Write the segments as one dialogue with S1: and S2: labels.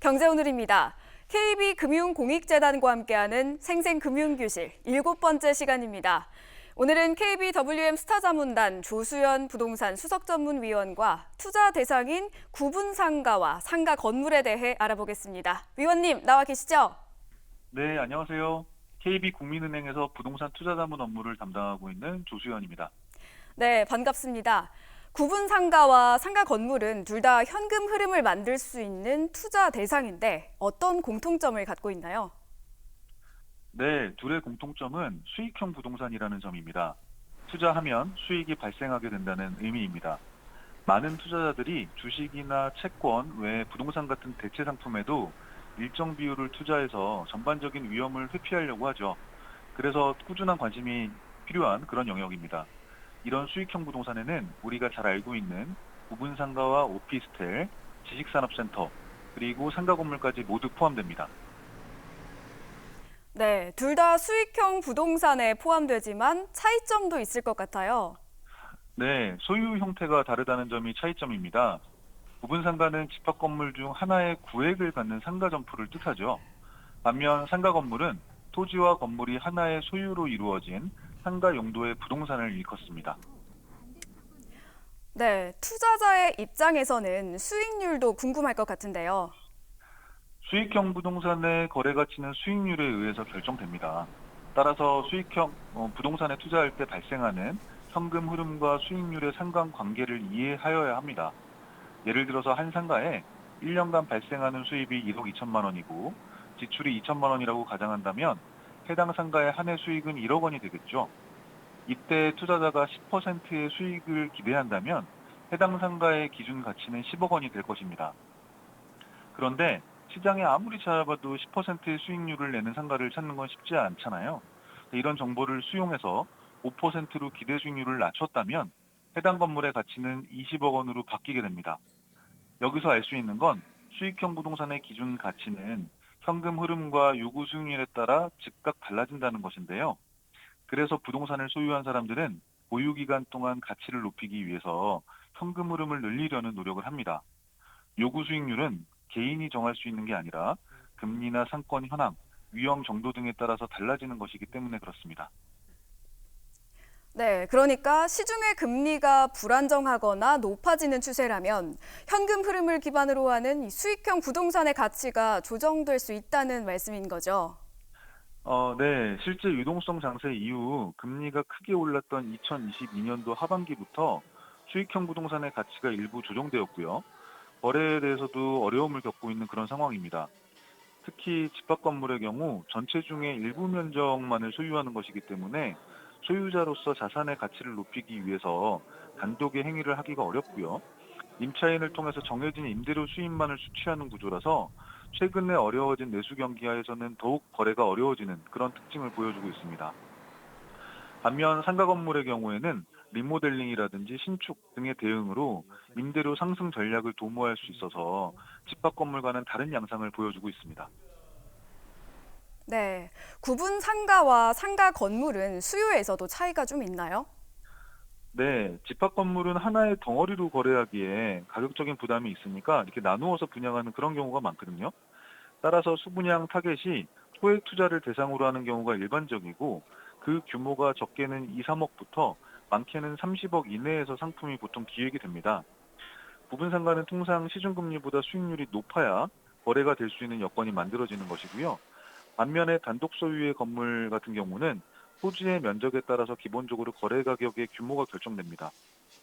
S1: 경제오늘입니다. KB금융공익재단과 함께하는 생생금융교실 7번째 시간입니다. 오늘은 KBWM 스타자문단 조수연 부동산 수석전문위원과 투자 대상인 구분상가와 상가 건물에 대해 알아보겠습니다. 위원님 나와 계시죠?
S2: 네, 안녕하세요. KB국민은행에서 부동산 투자자문 업무를 담당하고 있는 조수연입니다.
S1: 네, 반갑습니다. 구분상가와 상가 건물은 둘 다 현금 흐름을 만들 수 있는 투자 대상인데 어떤 공통점을 갖고 있나요?
S2: 네, 둘의 공통점은 수익형 부동산이라는 점입니다. 투자하면 수익이 발생하게 된다는 의미입니다. 많은 투자자들이 주식이나 채권 외 부동산 같은 대체 상품에도 일정 비율을 투자해서 전반적인 위험을 회피하려고 하죠. 그래서 꾸준한 관심이 필요한 그런 영역입니다. 이런 수익형 부동산에는 우리가 잘 알고 있는 부분 상가와 오피스텔, 지식산업센터, 그리고 상가 건물까지 모두 포함됩니다.
S1: 네, 둘 다 수익형 부동산에 포함되지만 차이점도 있을 것 같아요.
S2: 네, 소유 형태가 다르다는 점이 차이점입니다. 부분 상가는 집합 건물 중 하나의 구획을 갖는 상가 점포를 뜻하죠. 반면 상가 건물은 토지와 건물이 하나의 소유로 이루어진 상가 용도의 부동산을 일컫습니다.
S1: 네, 투자자의 입장에서는 수익률도 궁금할 것 같은데요.
S2: 수익형 부동산의 거래 가치는 수익률에 의해서 결정됩니다. 따라서 수익형 부동산에 투자할 때 발생하는 현금 흐름과 수익률의 상관관계를 이해하여야 합니다. 예를 들어서 한 상가에 1년간 발생하는 수입이 1억 2천만 원이고 지출이 2천만 원이라고 가정한다면 해당 상가의 한 해 수익은 1억 원이 되겠죠. 이때 투자자가 10%의 수익을 기대한다면 해당 상가의 기준 가치는 10억 원이 될 것입니다. 그런데 시장에 아무리 찾아봐도 10%의 수익률을 내는 상가를 찾는 건 쉽지 않잖아요. 이런 정보를 수용해서 5%로 기대 수익률을 낮췄다면 해당 건물의 가치는 20억 원으로 바뀌게 됩니다. 여기서 알 수 있는 건 수익형 부동산의 기준 가치는 현금 흐름과 요구 수익률에 따라 즉각 달라진다는 것인데요. 그래서 부동산을 소유한 사람들은 보유 기간 동안 가치를 높이기 위해서 현금 흐름을 늘리려는 노력을 합니다. 요구 수익률은 개인이 정할 수 있는 게 아니라 금리나 상권 현황, 위험 정도 등에 따라서 달라지는 것이기 때문에 그렇습니다.
S1: 네, 그러니까 시중의 금리가 불안정하거나 높아지는 추세라면 현금 흐름을 기반으로 하는 이 수익형 부동산의 가치가 조정될 수 있다는 말씀인 거죠.
S2: 네. 실제 유동성 장세 이후 금리가 크게 올랐던 2022년도 하반기부터 수익형 부동산의 가치가 일부 조정되었고요. 거래에 대해서도 어려움을 겪고 있는 그런 상황입니다. 특히 집합 건물의 경우 전체 중에 일부 면적만을 소유하는 것이기 때문에 소유자로서 자산의 가치를 높이기 위해서 단독의 행위를 하기가 어렵고요. 임차인을 통해서 정해진 임대료 수입만을 수취하는 구조라서 최근에 어려워진 내수 경기하에서는 더욱 거래가 어려워지는 그런 특징을 보여주고 있습니다. 반면 상가 건물의 경우에는 리모델링이라든지 신축 등의 대응으로 임대료 상승 전략을 도모할 수 있어서 집합 건물과는 다른 양상을 보여주고 있습니다.
S1: 네, 구분 상가와 상가 건물은 수요에서도 차이가 좀 있나요?
S2: 네, 집합 건물은 하나의 덩어리로 거래하기에 가격적인 부담이 있으니까 이렇게 나누어서 분양하는 그런 경우가 많거든요. 따라서 수분양 타겟이 소액 투자를 대상으로 하는 경우가 일반적이고 그 규모가 적게는 2, 3억부터 많게는 30억 이내에서 상품이 보통 기획이 됩니다. 부분 상가는 통상 시중금리보다 수익률이 높아야 거래가 될 수 있는 여건이 만들어지는 것이고요. 반면에 단독 소유의 건물 같은 경우는 토지의 면적에 따라서 기본적으로 거래 가격의 규모가 결정됩니다.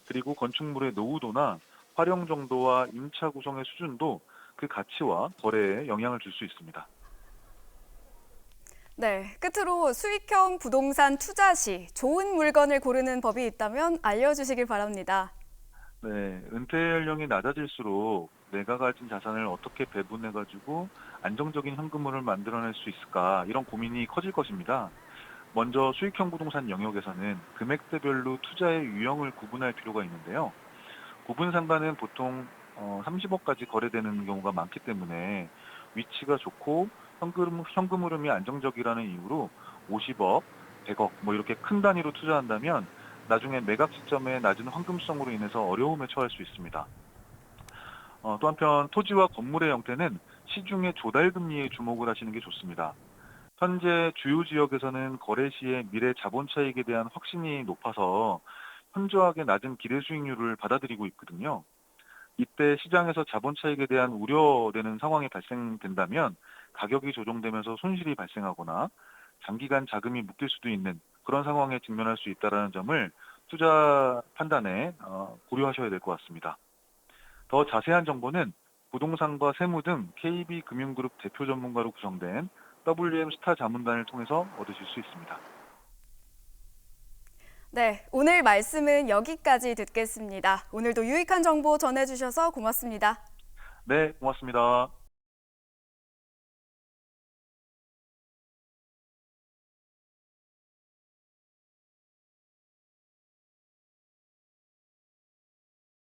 S2: 그리고 건축물의 노후도나 활용 정도와 임차 구성의 수준도 그 가치와 거래에 영향을 줄 수 있습니다.
S1: 네, 끝으로 수익형 부동산 투자 시 좋은 물건을 고르는 법이 있다면 알려주시길 바랍니다.
S2: 네, 은퇴 연령이 낮아질수록 내가 가진 자산을 어떻게 배분해가지고 안정적인 현금흐름을 만들어낼 수 있을까 이런 고민이 커질 것입니다. 먼저 수익형 부동산 영역에서는 금액대별로 투자의 유형을 구분할 필요가 있는데요. 구분 상가는 보통 30억까지 거래되는 경우가 많기 때문에 위치가 좋고 현금 흐름이 안정적이라는 이유로 50억, 100억 뭐 이렇게 큰 단위로 투자한다면 나중에 매각 시점의 낮은 환금성으로 인해서 어려움에 처할 수 있습니다. 또 한편 토지와 건물의 형태는 시중의 조달 금리에 주목을 하시는 게 좋습니다. 현재 주요 지역에서는 거래 시에 미래 자본 차익에 대한 확신이 높아서 현저하게 낮은 기대 수익률을 받아들이고 있거든요. 이때 시장에서 자본 차익에 대한 우려되는 상황이 발생된다면 가격이 조정되면서 손실이 발생하거나 장기간 자금이 묶일 수도 있는 그런 상황에 직면할 수 있다는 점을 투자 판단에 고려하셔야 될 것 같습니다. 더 자세한 정보는 부동산과 세무 등 KB금융그룹 대표 전문가로 구성된 WM 스타 자문단을 통해서 얻으실 수 있습니다.
S1: 네, 오늘 말씀은 여기까지 듣겠습니다. 오늘도 유익한 정보 전해주셔서 고맙습니다.
S2: 네, 고맙습니다.